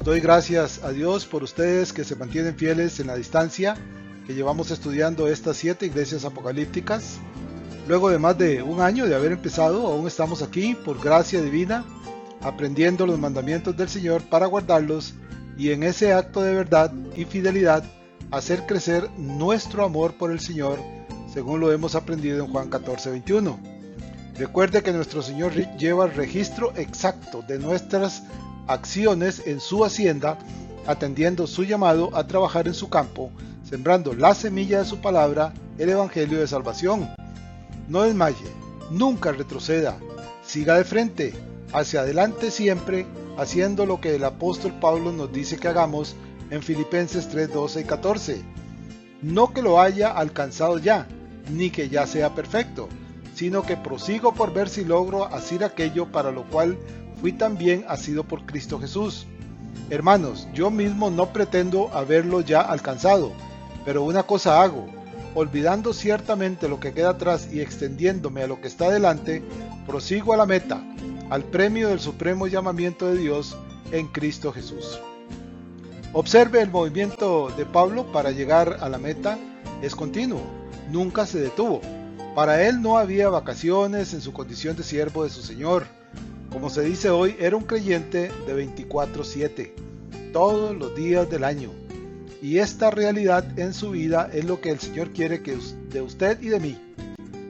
doy gracias a Dios por ustedes que se mantienen fieles en la distancia, que llevamos estudiando estas 7 iglesias apocalípticas. Luego de más de un año de haber empezado, aún estamos aquí por gracia divina, aprendiendo los mandamientos del Señor para guardarlos y en ese acto de verdad y fidelidad hacer crecer nuestro amor por el Señor, según lo hemos aprendido en Juan 14:21. Recuerde que nuestro Señor lleva el registro exacto de nuestras acciones en su hacienda, atendiendo su llamado a trabajar en su campo, sembrando la semilla de su palabra, el evangelio de salvación. No desmaye, nunca retroceda, siga de frente, hacia adelante siempre, haciendo lo que el apóstol Pablo nos dice que hagamos en Filipenses 3:12 y 14. No que lo haya alcanzado ya, ni que ya sea perfecto, sino que prosigo por ver si logro hacer aquello para lo cual fui también asido por Cristo Jesús. Hermanos, yo mismo no pretendo haberlo ya alcanzado, pero una cosa hago, olvidando ciertamente lo que queda atrás y extendiéndome a lo que está delante, prosigo a la meta, al premio del supremo llamamiento de Dios en Cristo Jesús. Observe el movimiento de Pablo para llegar a la meta, es continuo, nunca se detuvo. Para él no había vacaciones en su condición de siervo de su Señor. Como se dice hoy, era un creyente de 24/7, todos los días del año. Y esta realidad en su vida es lo que el Señor quiere de usted y de mí.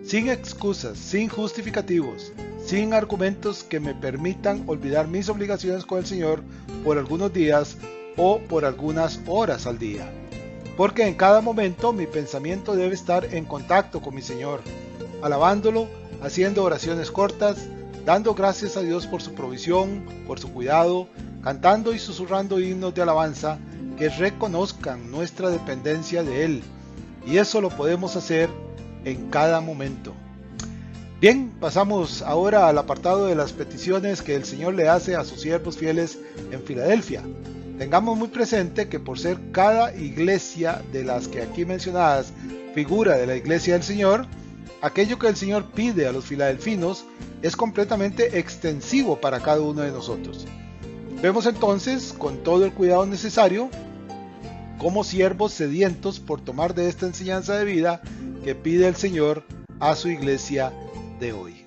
Sin excusas, sin justificativos, sin argumentos que me permitan olvidar mis obligaciones con el Señor por algunos días o por algunas horas al día. Porque en cada momento mi pensamiento debe estar en contacto con mi Señor, alabándolo, haciendo oraciones cortas, dando gracias a Dios por su provisión, por su cuidado, cantando y susurrando himnos de alabanza que reconozcan nuestra dependencia de Él. Y eso lo podemos hacer en cada momento. Bien, pasamos ahora al apartado de las peticiones que el Señor le hace a sus siervos fieles en Filadelfia. Tengamos muy presente que por ser cada iglesia de las que aquí mencionadas figura de la iglesia del Señor, aquello que el Señor pide a los filadelfinos es completamente extensivo para cada uno de nosotros. Vemos entonces, con todo el cuidado necesario, como siervos sedientos por tomar de esta enseñanza de vida que pide el Señor a su iglesia de hoy.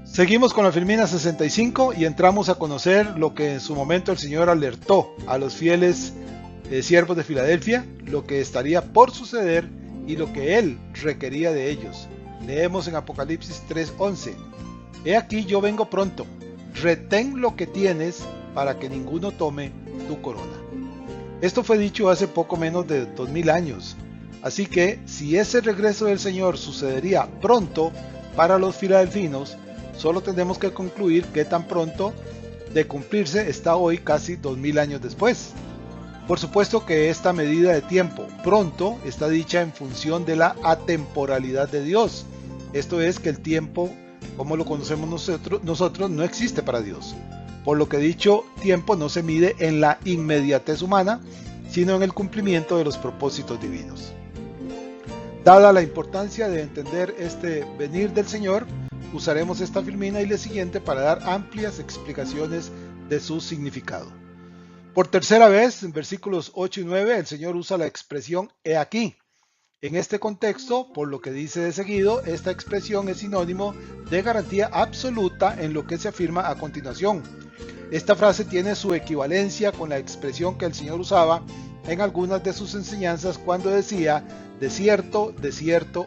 Seguimos con la Filmina 65 y entramos a conocer lo que en su momento el Señor alertó a los fieles siervos de Filadelfia, lo que estaría por suceder y lo que Él requería de ellos. Leemos en Apocalipsis 3:11. He aquí yo vengo pronto, retén lo que tienes para que ninguno tome tu corona. Esto fue dicho hace poco menos de 2000 años, así que si ese regreso del Señor sucedería pronto para los filadelfinos, solo tenemos que concluir que tan pronto de cumplirse está hoy casi 2000 años después. Por supuesto que esta medida de tiempo pronto está dicha en función de la atemporalidad de Dios. Esto es que el tiempo, como lo conocemos nosotros no existe para Dios. Por lo que dicho tiempo no se mide en la inmediatez humana, sino en el cumplimiento de los propósitos divinos. Dada la importancia de entender este venir del Señor, usaremos esta filmina y la siguiente para dar amplias explicaciones de su significado. Por tercera vez, en versículos 8 y 9, el Señor usa la expresión "he aquí". En este contexto, por lo que dice de seguido, esta expresión es sinónimo de garantía absoluta en lo que se afirma a continuación. Esta frase tiene su equivalencia con la expresión que el Señor usaba en algunas de sus enseñanzas cuando decía "de cierto,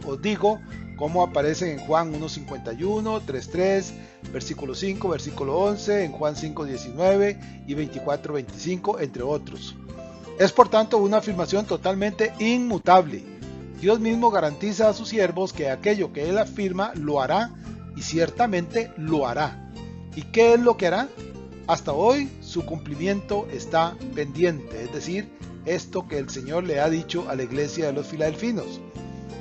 os digo", como aparece en Juan 1:51, 3:3, versículo 5, versículo 11, en Juan 5:19 y 24:25, entre otros. Es por tanto una afirmación totalmente inmutable. Dios mismo garantiza a sus siervos que aquello que Él afirma lo hará y ciertamente lo hará. ¿Y qué es lo que hará? Hasta hoy su cumplimiento está pendiente, es decir, esto que el Señor le ha dicho a la iglesia de los filadelfinos.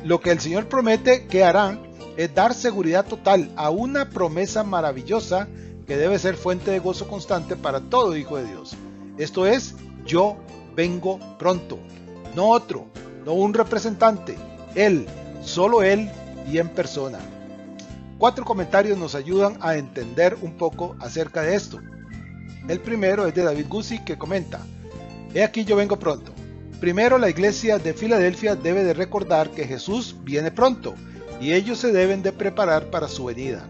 Lo que el Señor promete que hará es dar seguridad total a una promesa maravillosa que debe ser fuente de gozo constante para todo hijo de Dios. Esto es, yo vengo pronto, no otro, no un representante, Él, solo Él y en persona. 4 comentarios nos ayudan a entender un poco acerca de esto. El primero es de David Guzzi, que comenta: he aquí yo vengo pronto. Primero, la iglesia de Filadelfia debe de recordar que Jesús viene pronto y ellos se deben de preparar para su venida.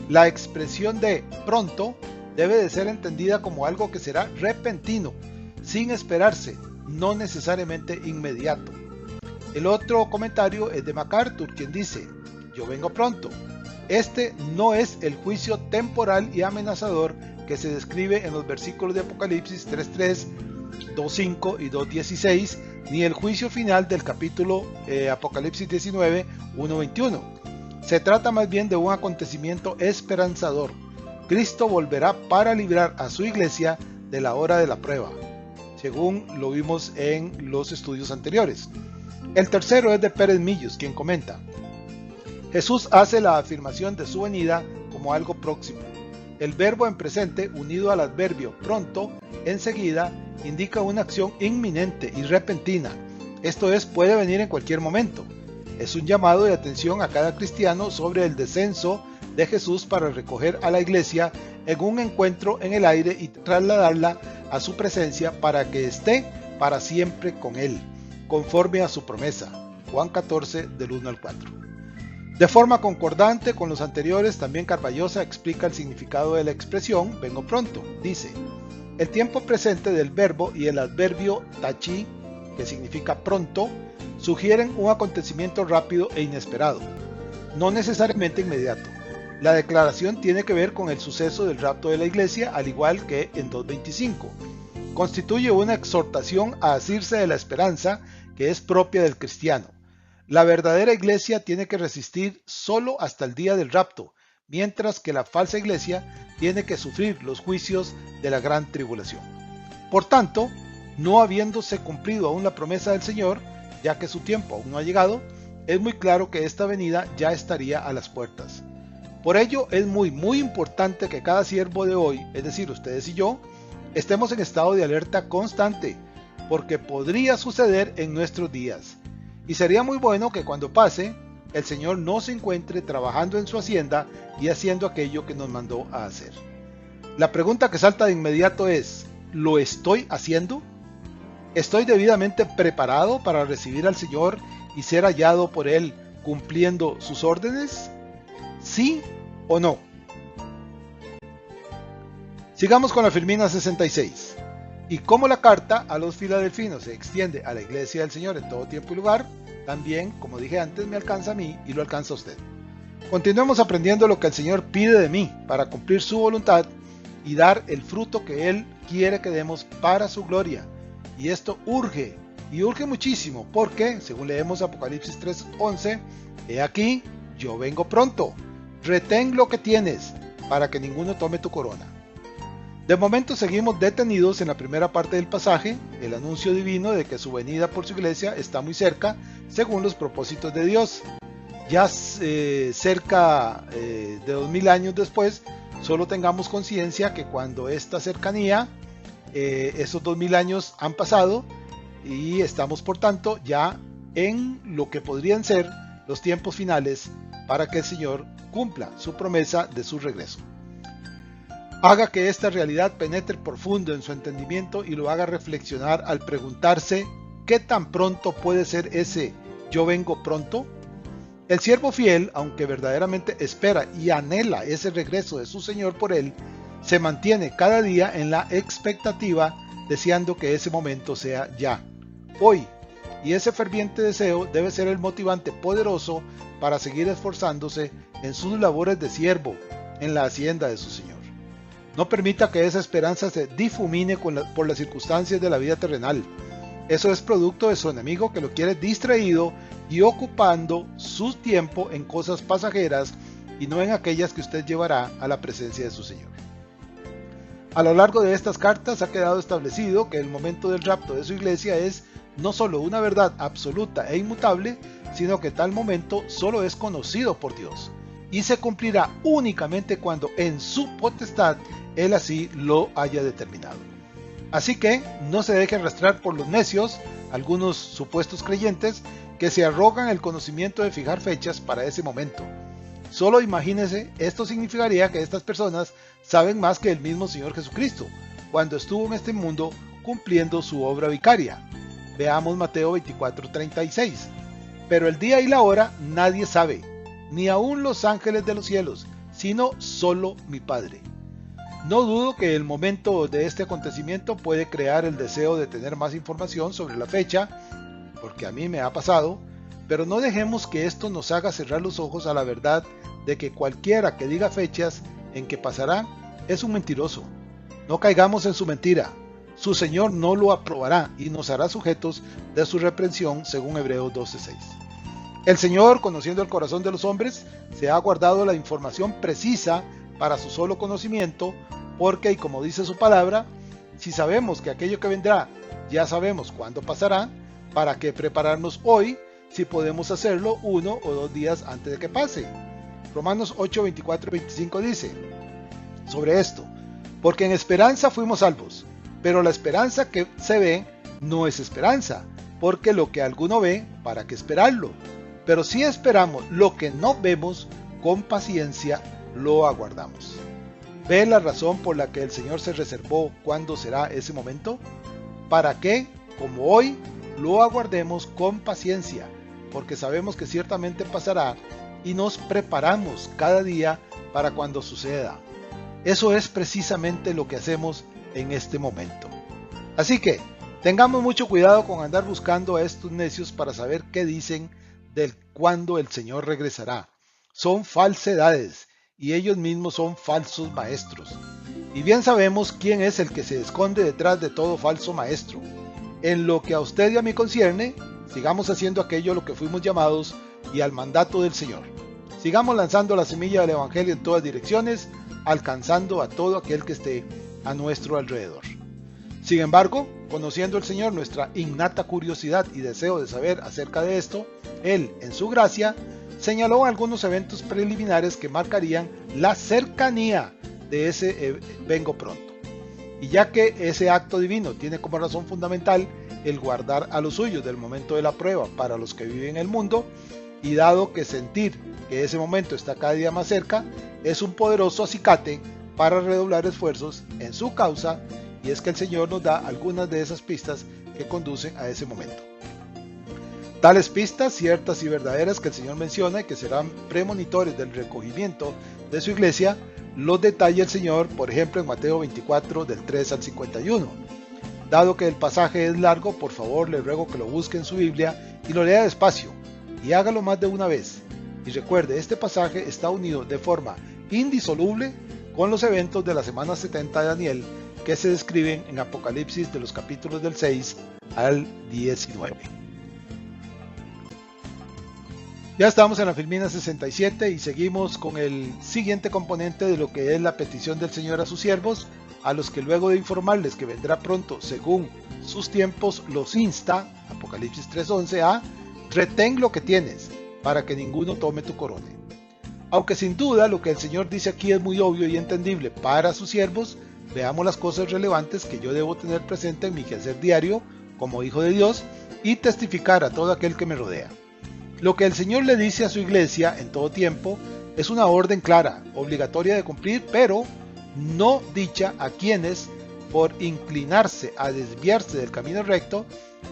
La expresión de pronto debe de ser entendida como algo que será repentino, sin esperarse, no necesariamente inmediato. El otro comentario es de MacArthur, quien dice: yo vengo pronto. Este no es el juicio temporal y amenazador que se describe en los versículos de Apocalipsis 3:3, 2:5 y 2:16, ni el juicio final del capítulo Apocalipsis 19, 1:21. Se trata más bien de un acontecimiento esperanzador. Cristo volverá para librar a su iglesia de la hora de la prueba, según lo vimos en los estudios anteriores. El tercero es de Pérez Millos, quien comenta: Jesús hace la afirmación de su venida como algo próximo. El verbo en presente, unido al adverbio pronto, enseguida, indica una acción inminente y repentina. Esto es, puede venir en cualquier momento. Es un llamado de atención a cada cristiano sobre el descenso de Jesús para recoger a la iglesia en un encuentro en el aire y trasladarla a su presencia para que esté para siempre con él, conforme a su promesa. Juan 14, del 1 al 4. De forma concordante con los anteriores, también Carballosa explica el significado de la expresión vengo pronto. Dice: el tiempo presente del verbo y el adverbio tachi, que significa pronto, sugieren un acontecimiento rápido e inesperado, no necesariamente inmediato. La declaración tiene que ver con el suceso del rapto de la iglesia, al igual que en 2:25. Constituye una exhortación a asirse de la esperanza que es propia del cristiano. La verdadera iglesia tiene que resistir solo hasta el día del rapto, mientras que la falsa iglesia tiene que sufrir los juicios de la gran tribulación. Por tanto, no habiéndose cumplido aún la promesa del Señor, ya que su tiempo aún no ha llegado, es muy claro que esta venida ya estaría a las puertas. Por ello es muy importante que cada siervo de hoy, es decir, ustedes y yo, estemos en estado de alerta constante, porque podría suceder en nuestros días. Y sería muy bueno que cuando pase, el Señor no se encuentre trabajando en su hacienda y haciendo aquello que nos mandó a hacer. La pregunta que salta de inmediato es: ¿lo estoy haciendo? ¿Estoy debidamente preparado para recibir al Señor y ser hallado por Él cumpliendo sus órdenes? ¿Sí o no? Sigamos con la Filmina 66. Y como la carta a los filadelfinos se extiende a la iglesia del Señor en todo tiempo y lugar, también, como dije antes, me alcanza a mí y lo alcanza a usted. Continuemos aprendiendo lo que el Señor pide de mí para cumplir su voluntad y dar el fruto que Él quiere que demos para su gloria. Y esto urge, y urge muchísimo, porque, según leemos Apocalipsis 3:11, he aquí, yo vengo pronto, retén lo que tienes, para que ninguno tome tu corona. De momento seguimos detenidos en la primera parte del pasaje, el anuncio divino de que su venida por su iglesia está muy cerca, según los propósitos de Dios. Ya cerca de 2000 años después, solo tengamos conciencia que cuando esta cercanía, esos 2000 años han pasado y estamos por tanto ya en lo que podrían ser los tiempos finales para que el Señor cumpla su promesa de su regreso. Haga que esta realidad penetre profundo en su entendimiento y lo haga reflexionar al preguntarse: ¿qué tan pronto puede ser ese yo vengo pronto? El siervo fiel, aunque verdaderamente espera y anhela ese regreso de su Señor por él, se mantiene cada día en la expectativa, deseando que ese momento sea ya, hoy, y ese ferviente deseo debe ser el motivante poderoso para seguir esforzándose en sus labores de siervo en la hacienda de su Señor. No permita que esa esperanza se difumine por las circunstancias de la vida terrenal. Eso es producto de su enemigo, que lo quiere distraído y ocupando su tiempo en cosas pasajeras y no en aquellas que usted llevará a la presencia de su Señor. A lo largo de estas cartas ha quedado establecido que el momento del rapto de su iglesia es no solo una verdad absoluta e inmutable, sino que tal momento solo es conocido por Dios y se cumplirá únicamente cuando en su potestad Él así lo haya determinado. Así que no se deje arrastrar por los necios, algunos supuestos creyentes, que se arrogan el conocimiento de fijar fechas para ese momento. Solo imagínense, esto significaría que estas personas saben más que el mismo Señor Jesucristo, cuando estuvo en este mundo cumpliendo su obra vicaria. Veamos Mateo 24:36. Pero el día y la hora nadie sabe, ni aun los ángeles de los cielos, sino solo mi Padre. No dudo que el momento de este acontecimiento puede crear el deseo de tener más información sobre la fecha, porque a mí me ha pasado, pero no dejemos que esto nos haga cerrar los ojos a la verdad de que cualquiera que diga fechas en que pasará es un mentiroso. No caigamos en su mentira. Su Señor no lo aprobará y nos hará sujetos de su reprensión, según Hebreos 12:6. El Señor, conociendo el corazón de los hombres, se ha guardado la información precisa para su solo conocimiento, porque, y como dice su palabra, si sabemos que aquello que vendrá ya sabemos cuándo pasará, ¿para qué prepararnos hoy si podemos hacerlo 1 o 2 días antes de que pase? Romanos 8, 24 y 25 dice sobre esto: porque en esperanza fuimos salvos, pero la esperanza que se ve no es esperanza, porque lo que alguno ve, ¿para qué esperarlo? Pero si esperamos lo que no vemos, con paciencia lo aguardamos. ¿Ve la razón por la que el Señor se reservó cuándo será ese momento? Para que, como hoy, lo aguardemos con paciencia, porque sabemos que ciertamente pasará y nos preparamos cada día para cuando suceda. Eso es precisamente lo que hacemos en este momento. Así que, tengamos mucho cuidado con andar buscando a estos necios para saber qué dicen del cuándo el Señor regresará. Son falsedades y ellos mismos son falsos maestros. Y bien sabemos quién es el que se esconde detrás de todo falso maestro. En lo que a usted y a mí concierne, sigamos haciendo aquello a lo que fuimos llamados y al mandato del Señor. Sigamos lanzando la semilla del Evangelio en todas direcciones, alcanzando a todo aquel que esté a nuestro alrededor. Sin embargo, conociendo el Señor nuestra innata curiosidad y deseo de saber acerca de esto, Él, en su gracia, señaló algunos eventos preliminares que marcarían la cercanía de ese vengo pronto. Y ya que ese acto divino tiene como razón fundamental el guardar a los suyos del momento de la prueba para los que viven en el mundo, y dado que sentir que ese momento está cada día más cerca, es un poderoso acicate para redoblar esfuerzos en su causa, y es que el Señor nos da algunas de esas pistas que conducen a ese momento. Tales pistas, ciertas y verdaderas, que el Señor menciona y que serán premonitores del recogimiento de su iglesia, los detalla el Señor, por ejemplo, en Mateo 24, del 3 al 51. Dado que el pasaje es largo, por favor le ruego que lo busque en su Biblia y lo lea despacio, y hágalo más de una vez. Y recuerde, este pasaje está unido de forma indisoluble con los eventos de la semana 70 de Daniel, que se describen en Apocalipsis de los capítulos del 6 al 19. Ya estamos en la Filmina 67 y seguimos con el siguiente componente de lo que es la petición del Señor a sus siervos, a los que luego de informarles que vendrá pronto según sus tiempos, los insta, Apocalipsis 3:11, a retén lo que tienes, para que ninguno tome tu corona. Aunque sin duda lo que el Señor dice aquí es muy obvio y entendible para sus siervos, veamos las cosas relevantes que yo debo tener presente en mi quehacer diario como hijo de Dios y testificar a todo aquel que me rodea. Lo que el Señor le dice a su iglesia en todo tiempo es una orden clara, obligatoria de cumplir, pero no dicha a quienes, por inclinarse a desviarse del camino recto,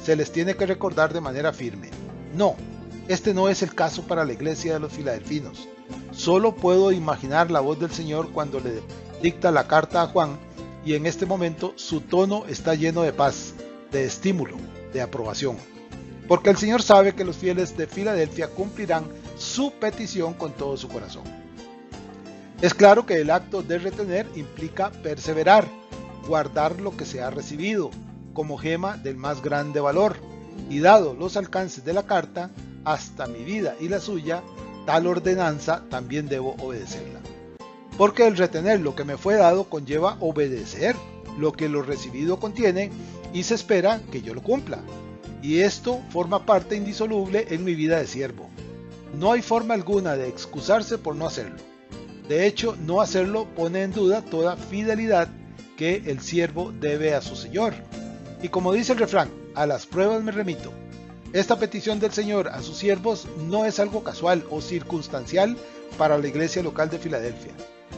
se les tiene que recordar de manera firme. No, este no es el caso para la iglesia de los filadelfinos. Solo puedo imaginar la voz del Señor cuando le dicta la carta a Juan, y en este momento su tono está lleno de paz, de estímulo, de aprobación. Porque el Señor sabe que los fieles de Filadelfia cumplirán su petición con todo su corazón. Es claro que el acto de retener implica perseverar, guardar lo que se ha recibido, como gema del más grande valor, y dado los alcances de la carta, hasta mi vida y la suya, tal ordenanza también debo obedecerla. Porque el retener lo que me fue dado conlleva obedecer lo que lo recibido contiene y se espera que yo lo cumpla. Y esto forma parte indisoluble en mi vida de siervo. No hay forma alguna de excusarse por no hacerlo. De hecho, no hacerlo pone en duda toda fidelidad que el siervo debe a su Señor. Y como dice el refrán, a las pruebas me remito. Esta petición del Señor a sus siervos no es algo casual o circunstancial para la iglesia local de Filadelfia?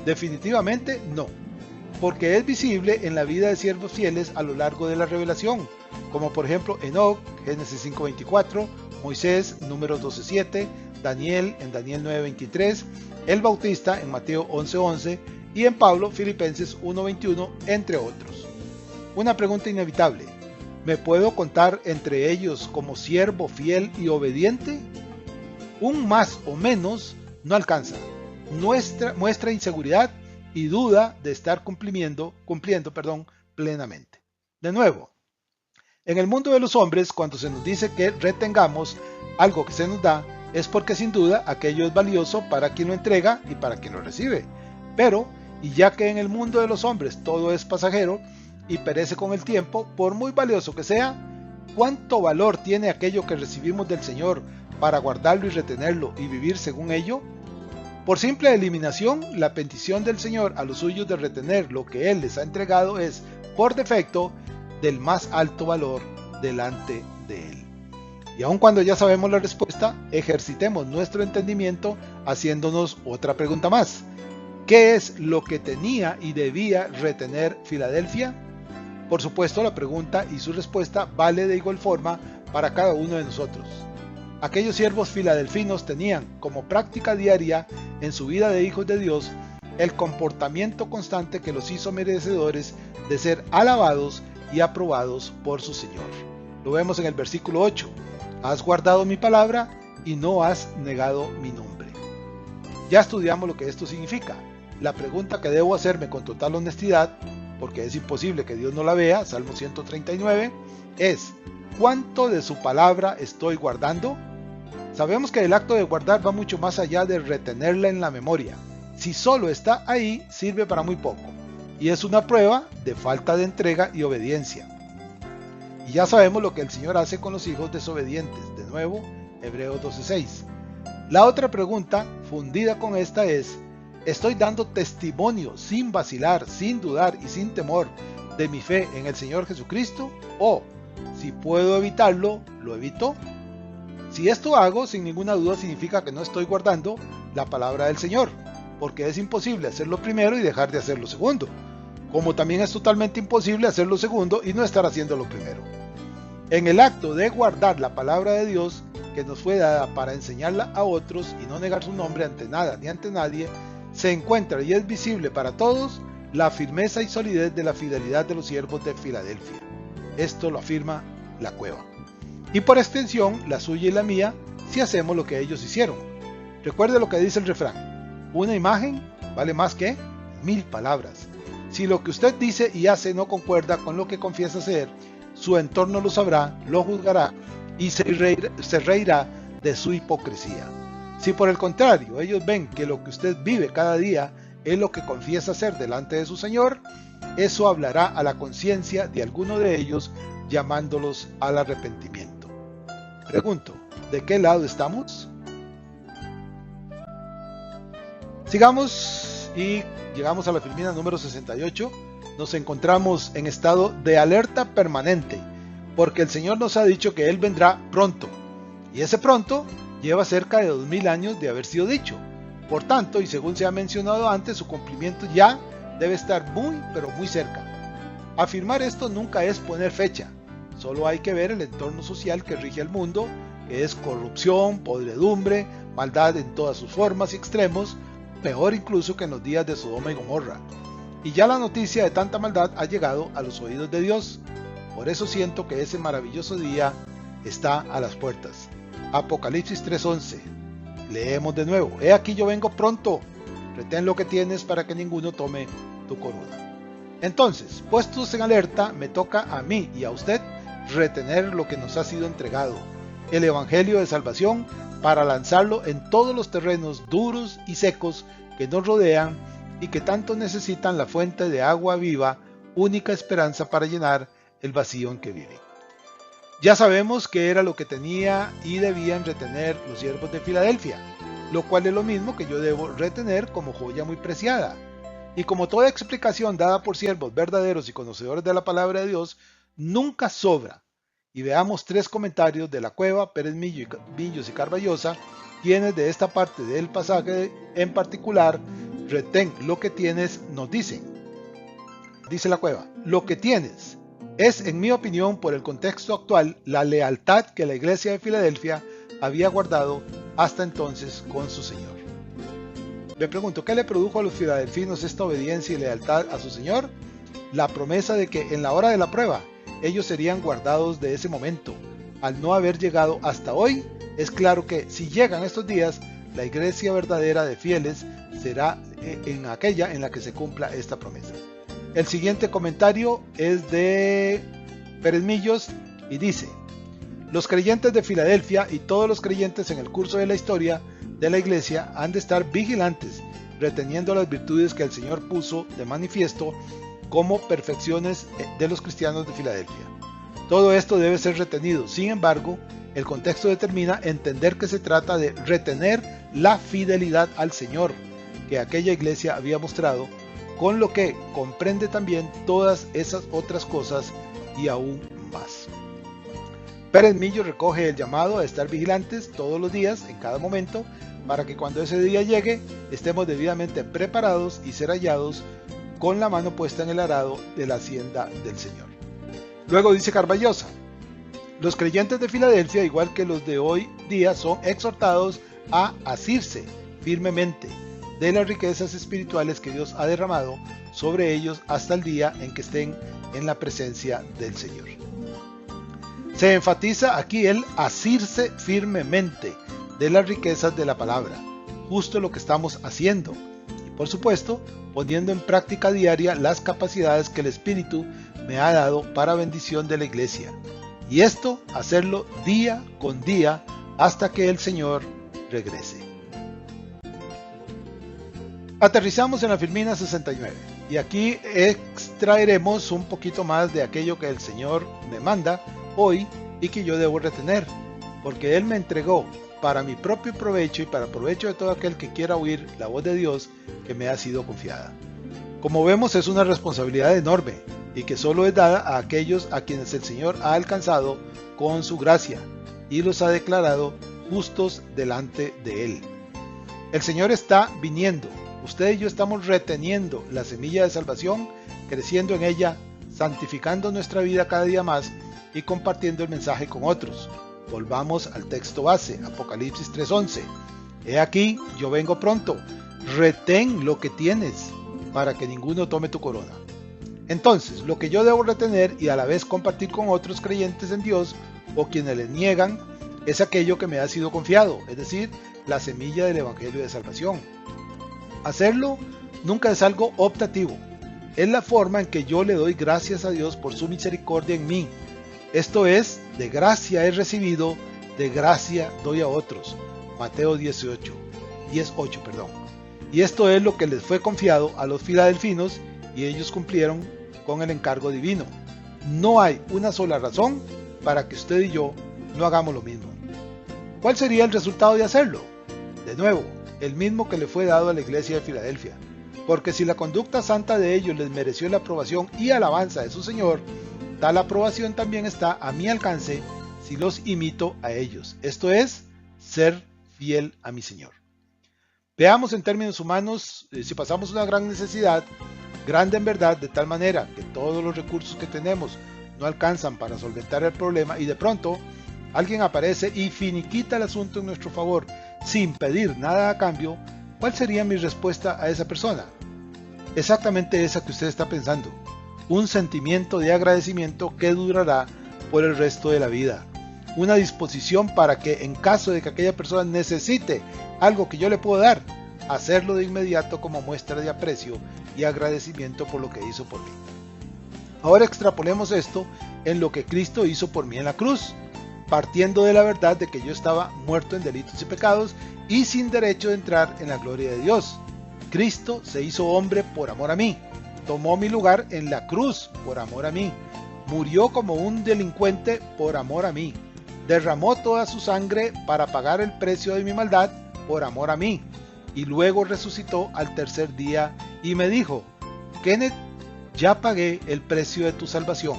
Definitivamente no, porque es visible en la vida de siervos fieles a lo largo de la revelación, como por ejemplo Enoc, Génesis 5:24, Moisés, Números 12:7, Daniel en Daniel 9:23, el Bautista en Mateo 11:11 y en Pablo, Filipenses 1:21, entre otros. Una pregunta inevitable: ¿me puedo contar entre ellos como siervo fiel y obediente? Un más o menos no alcanza. Muestra inseguridad y duda de estar cumpliendo plenamente. De nuevo, en el mundo de los hombres, cuando se nos dice que retengamos algo que se nos da, es porque sin duda aquello es valioso para quien lo entrega y para quien lo recibe. Pero, y ya que en el mundo de los hombres todo es pasajero y perece con el tiempo, por muy valioso que sea, ¿cuánto valor tiene aquello que recibimos del Señor para guardarlo y retenerlo y vivir según ello? Por simple eliminación, la petición del Señor a los suyos de retener lo que Él les ha entregado es, por defecto, del más alto valor delante de Él. Y aun cuando ya sabemos la respuesta, ejercitemos nuestro entendimiento haciéndonos otra pregunta más. ¿Qué es lo que tenía y debía retener Filadelfia? Por supuesto, la pregunta y su respuesta vale de igual forma para cada uno de nosotros. Aquellos siervos filadelfinos tenían como práctica diaria en su vida de hijos de Dios el comportamiento constante que los hizo merecedores de ser alabados y aprobados por su Señor. Lo vemos en el versículo 8. Has guardado mi palabra y no has negado mi nombre. Ya estudiamos lo que esto significa. La pregunta que debo hacerme con total honestidad, porque es imposible que Dios no la vea, Salmo 139, es: ¿cuánto de su palabra estoy guardando? Sabemos que el acto de guardar va mucho más allá de retenerla en la memoria. Si solo está ahí, sirve para muy poco, y es una prueba de falta de entrega y obediencia. Y ya sabemos lo que el Señor hace con los hijos desobedientes. De nuevo, Hebreos 12:6. La otra pregunta, fundida con esta, es: ¿estoy dando testimonio sin vacilar, sin dudar y sin temor de mi fe en el Señor Jesucristo? O, si puedo evitarlo, ¿lo evito? Si esto hago, sin ninguna duda significa que no estoy guardando la palabra del Señor, porque es imposible hacerlo primero y dejar de hacerlo segundo, como también es totalmente imposible hacerlo segundo y no estar haciendo lo primero. En el acto de guardar la palabra de Dios, que nos fue dada para enseñarla a otros y no negar su nombre ante nada ni ante nadie, se encuentra y es visible para todos la firmeza y solidez de la fidelidad de los siervos de Filadelfia. Esto lo afirma la cueva. Y por extensión, la suya y la mía, si hacemos lo que ellos hicieron. Recuerde lo que dice el refrán: una imagen vale más que 1000 palabras. Si lo que usted dice y hace no concuerda con lo que confiesa ser, su entorno lo sabrá, lo juzgará y se reirá de su hipocresía. Si por el contrario ellos ven que lo que usted vive cada día es lo que confiesa ser delante de su Señor, eso hablará a la conciencia de alguno de ellos, llamándolos al arrepentimiento. Pregunto, ¿de qué lado estamos? Sigamos y llegamos a la filmina número 68. Nos encontramos en estado de alerta permanente, porque el Señor nos ha dicho que Él vendrá pronto, y ese pronto lleva cerca de 2000 años de haber sido dicho. Por tanto, y según se ha mencionado antes, su cumplimiento ya debe estar muy, pero muy cerca. Afirmar esto nunca es poner fecha, solo hay que ver el entorno social que rige el mundo, que es corrupción, podredumbre, maldad en todas sus formas y extremos, peor incluso que en los días de Sodoma y Gomorra. Y ya la noticia de tanta maldad ha llegado a los oídos de Dios. Por eso siento que ese maravilloso día está a las puertas. Apocalipsis 3:11. Leemos de nuevo: he aquí yo vengo pronto, retén lo que tienes para que ninguno tome tu corona. Entonces, puestos en alerta, me toca a mí y a usted retener lo que nos ha sido entregado, el Evangelio de Salvación, para lanzarlo en todos los terrenos duros y secos que nos rodean y que tanto necesitan la fuente de agua viva, única esperanza para llenar el vacío en que viven. Ya sabemos qué era lo que tenía y debían retener los siervos de Filadelfia, lo cual es lo mismo que yo debo retener como joya muy preciada. Y como toda explicación dada por siervos verdaderos y conocedores de la palabra de Dios, nunca sobra. Y veamos 3 comentarios de la cueva, Pérez Millos y Carballosa, quienes de esta parte del pasaje en particular, retén lo que tienes, nos dicen. Dice la Cueva, lo que tienes es, en mi opinión, por el contexto actual, la lealtad que la iglesia de Filadelfia había guardado hasta entonces con su Señor. Me pregunto, ¿qué le produjo a los filadelfinos esta obediencia y lealtad a su Señor? La promesa de que en la hora de la prueba ellos serían guardados de ese momento. Al no haber llegado hasta hoy, es claro que si llegan estos días, la iglesia verdadera de fieles será en aquella en la que se cumpla esta promesa. El siguiente comentario es de Pérez Millos y dice: los creyentes de Filadelfia y todos los creyentes en el curso de la historia de la iglesia han de estar vigilantes, reteniendo las virtudes que el Señor puso de manifiesto como perfecciones de los cristianos de Filadelfia. Todo esto debe ser retenido. Sin embargo, el contexto determina entender que se trata de retener la fidelidad al Señor que aquella iglesia había mostrado, con lo que comprende también todas esas otras cosas y aún más. Pérez Millo recoge el llamado a estar vigilantes todos los días, en cada momento, para que cuando ese día llegue estemos debidamente preparados y ser hallados con la mano puesta en el arado de la hacienda del Señor. Luego dice Carballosa: los creyentes de Filadelfia, igual que los de hoy día, son exhortados a asirse firmemente de las riquezas espirituales que Dios ha derramado sobre ellos hasta el día en que estén en la presencia del Señor. Se enfatiza aquí el asirse firmemente de las riquezas de la palabra, justo lo que estamos haciendo, y por supuesto poniendo en práctica diaria las capacidades que el Espíritu me ha dado para bendición de la iglesia, y esto hacerlo día con día hasta que el Señor regrese. Aterrizamos en la Filmina 69 y aquí extraeremos un poquito más de aquello que el Señor me manda hoy y que yo debo retener, porque Él me entregó para mi propio provecho y para provecho de todo aquel que quiera oír la voz de Dios que me ha sido confiada. Como vemos, es una responsabilidad enorme y que solo es dada a aquellos a quienes el Señor ha alcanzado con su gracia y los ha declarado justos delante de Él. El Señor está viniendo. Usted y yo estamos reteniendo la semilla de salvación, creciendo en ella, santificando nuestra vida cada día más y compartiendo el mensaje con otros. Volvamos al texto base, Apocalipsis 3:11. He aquí, yo vengo pronto. Retén lo que tienes, para que ninguno tome tu corona. Entonces, lo que yo debo retener y a la vez compartir con otros creyentes en Dios o quienes le niegan, es aquello que me ha sido confiado, es decir, la semilla del Evangelio de Salvación. Hacerlo nunca es algo optativo, es la forma en que yo le doy gracias a Dios por su misericordia en mí. Esto es, de gracia he recibido, de gracia doy a otros. Mateo 18. Y esto es lo que les fue confiado a los filadelfinos y ellos cumplieron con el encargo divino. No hay una sola razón para que usted y yo no hagamos lo mismo. ¿Cuál sería el resultado de hacerlo? De nuevo, el mismo que le fue dado a la iglesia de Filadelfia. Porque si la conducta santa de ellos les mereció la aprobación y alabanza de su Señor, tal aprobación también está a mi alcance si los imito a ellos. Esto es, ser fiel a mi Señor. Veamos en términos humanos, si pasamos una gran necesidad, grande en verdad, de tal manera que todos los recursos que tenemos no alcanzan para solventar el problema y de pronto alguien aparece y finiquita el asunto en nuestro favor sin pedir nada a cambio, ¿cuál sería mi respuesta a esa persona? Exactamente esa que usted está pensando, un sentimiento de agradecimiento que durará por el resto de la vida, una disposición para que en caso de que aquella persona necesite algo que yo le puedo dar, hacerlo de inmediato como muestra de aprecio y agradecimiento por lo que hizo por mí. Ahora extrapolemos esto en lo que Cristo hizo por mí en la cruz, partiendo de la verdad de que yo estaba muerto en delitos y pecados y sin derecho de entrar en la gloria de Dios. Cristo se hizo hombre por amor a mí, tomó mi lugar en la cruz por amor a mí, murió como un delincuente por amor a mí, derramó toda su sangre para pagar el precio de mi maldad por amor a mí, y luego resucitó al tercer día y me dijo: Kenneth, ya pagué el precio de tu salvación,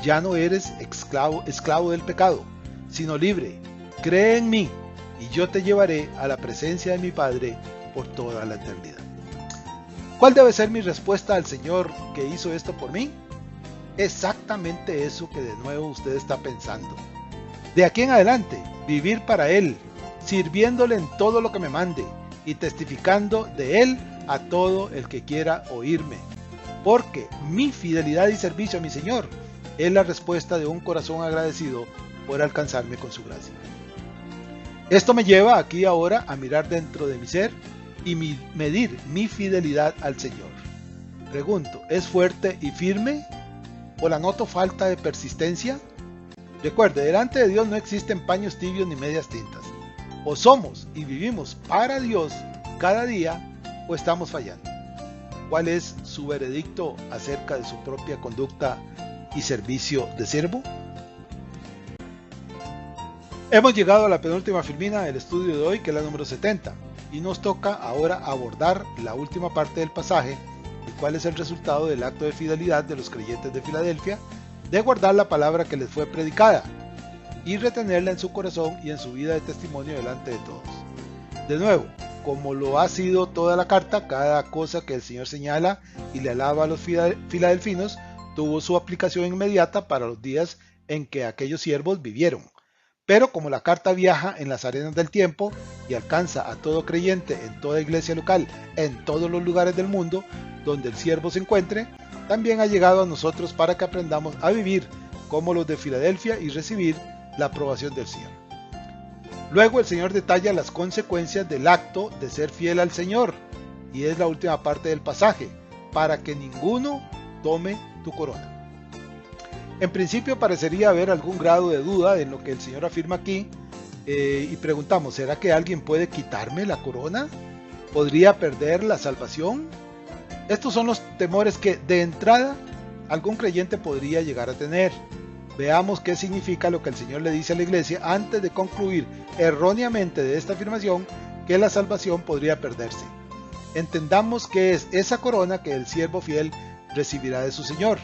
ya no eres esclavo del pecado, sino libre. Cree en mí y yo te llevaré a la presencia de mi Padre por toda la eternidad. ¿Cuál debe ser mi respuesta al Señor que hizo esto por mí? Exactamente eso que de nuevo usted está pensando. De aquí en adelante, vivir para Él, sirviéndole en todo lo que me mande y testificando de Él a todo el que quiera oírme. Porque mi fidelidad y servicio a mi Señor es la respuesta de un corazón agradecido por alcanzarme con su gracia. Esto me lleva aquí ahora a mirar dentro de mi ser y medir mi fidelidad al Señor. Pregunto, ¿es fuerte y firme? ¿O la noto falta de persistencia? Recuerde, delante de Dios no existen paños tibios ni medias tintas. O somos y vivimos para Dios cada día, o estamos fallando. ¿Cuál es su veredicto acerca de su propia conducta y servicio de siervo? Hemos llegado a la penúltima filmina del estudio de hoy, que es la número 70, y nos toca ahora abordar la última parte del pasaje, y cuál es el resultado del acto de fidelidad de los creyentes de Filadelfia, de guardar la palabra que les fue predicada, y retenerla en su corazón y en su vida de testimonio delante de todos. De nuevo, como lo ha sido toda la carta, cada cosa que el Señor señala y le alaba a los filadelfinos tuvo su aplicación inmediata para los días en que aquellos siervos vivieron. Pero como la carta viaja en las arenas del tiempo y alcanza a todo creyente en toda iglesia local, en todos los lugares del mundo donde el siervo se encuentre, también ha llegado a nosotros para que aprendamos a vivir como los de Filadelfia y recibir la aprobación del Señor. Luego el Señor detalla las consecuencias del acto de ser fiel al Señor, y es la última parte del pasaje, para que ninguno tome tu corona. En principio parecería haber algún grado de duda en lo que el Señor afirma aquí, y preguntamos, ¿será que alguien puede quitarme la corona? ¿Podría perder la salvación? Estos son los temores que, de entrada, algún creyente podría llegar a tener. Veamos qué significa lo que el Señor le dice a la iglesia antes de concluir erróneamente de esta afirmación que la salvación podría perderse. Entendamos qué es esa corona que el siervo fiel recibirá de su Señor,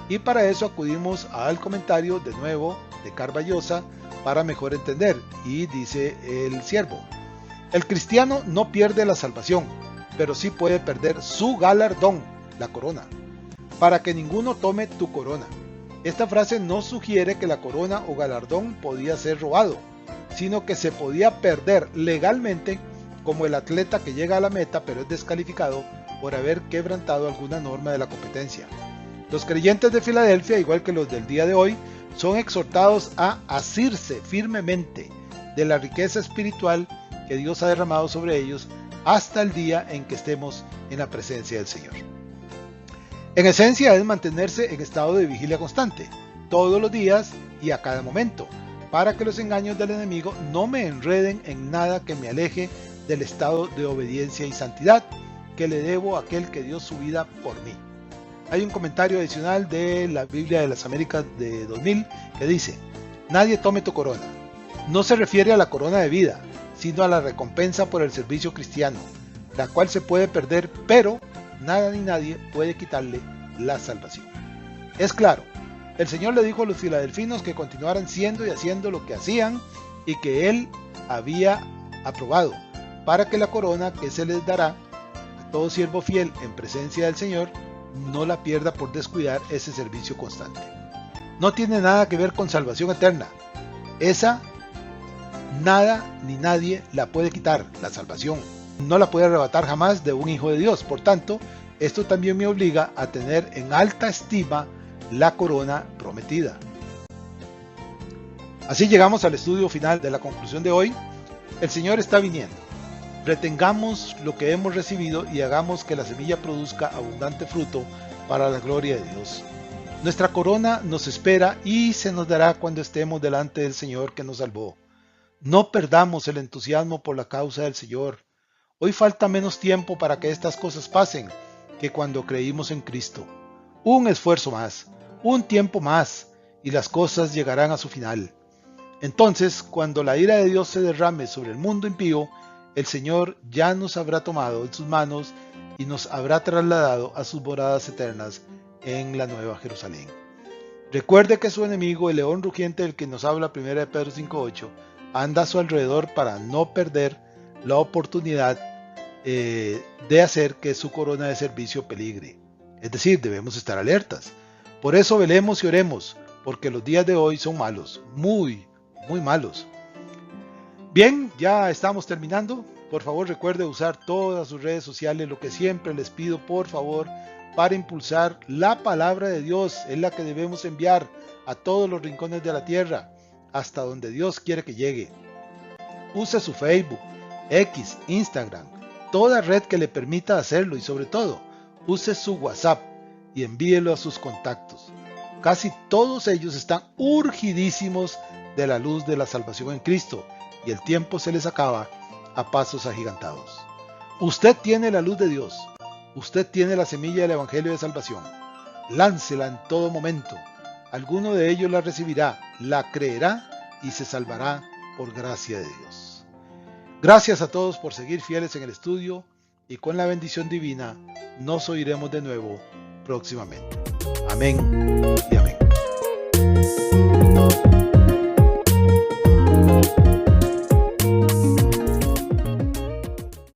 y para eso acudimos al comentario de nuevo de Carballosa para mejor entender, y dice el siervo: el cristiano no pierde la salvación, pero sí puede perder su galardón, la corona, para que ninguno tome tu corona. Esta frase no sugiere que la corona o galardón podía ser robado, sino que se podía perder legalmente, como el atleta que llega a la meta pero es descalificado por haber quebrantado alguna norma de la competencia. Los creyentes de Filadelfia, igual que los del día de hoy, son exhortados a asirse firmemente de la riqueza espiritual que Dios ha derramado sobre ellos hasta el día en que estemos en la presencia del Señor. En esencia es mantenerse en estado de vigilia constante, todos los días y a cada momento, para que los engaños del enemigo no me enreden en nada que me aleje del estado de obediencia y santidad que le debo a aquel que dio su vida por mí. Hay un comentario adicional de la Biblia de las Américas de 2000 que dice: nadie tome tu corona. No se refiere a la corona de vida, sino a la recompensa por el servicio cristiano, la cual se puede perder, pero nada ni nadie puede quitarle la salvación. Es claro, el Señor le dijo a los filadelfinos que continuaran siendo y haciendo lo que hacían y que Él había aprobado, para que la corona que se les dará a todo siervo fiel en presencia del Señor no la pierda por descuidar ese servicio constante. No tiene nada que ver con salvación eterna. Esa nada ni nadie la puede quitar, la salvación. No la puede arrebatar jamás de un hijo de Dios. Por tanto, esto también me obliga a tener en alta estima la corona prometida. Así llegamos al estudio final de la conclusión de hoy. El Señor está viniendo. Retengamos lo que hemos recibido y hagamos que la semilla produzca abundante fruto para la gloria de Dios. Nuestra corona nos espera y se nos dará cuando estemos delante del Señor que nos salvó. No perdamos el entusiasmo por la causa del Señor. Hoy falta menos tiempo para que estas cosas pasen que cuando creímos en Cristo. Un esfuerzo más, un tiempo más, y las cosas llegarán a su final. Entonces, cuando la ira de Dios se derrame sobre el mundo impío, el Señor ya nos habrá tomado en sus manos y nos habrá trasladado a sus moradas eternas en la Nueva Jerusalén. Recuerde que su enemigo, el león rugiente del que nos habla 1 Pedro 5:8, anda a su alrededor para no perder la oportunidad de hacer que su corona de servicio peligre. Es decir, debemos estar alertas. Por eso velemos y oremos, porque los días de hoy son malos, muy, muy malos. Bien, ya estamos terminando. Por favor, recuerde usar todas sus redes sociales, lo que siempre les pido, por favor, para impulsar la palabra de Dios. Es la que debemos enviar a todos los rincones de la tierra, hasta donde Dios quiere que llegue. Use su Facebook, X, Instagram, toda red que le permita hacerlo y sobre todo, use su WhatsApp y envíelo a sus contactos. Casi todos ellos están urgidísimos de la luz de la salvación en Cristo y el tiempo se les acaba a pasos agigantados. Usted tiene la luz de Dios, usted tiene la semilla del Evangelio de Salvación. Láncela en todo momento. Alguno de ellos la recibirá, la creerá y se salvará por gracia de Dios. Gracias a todos por seguir fieles en el estudio y con la bendición divina nos oiremos de nuevo próximamente. Amén y amén.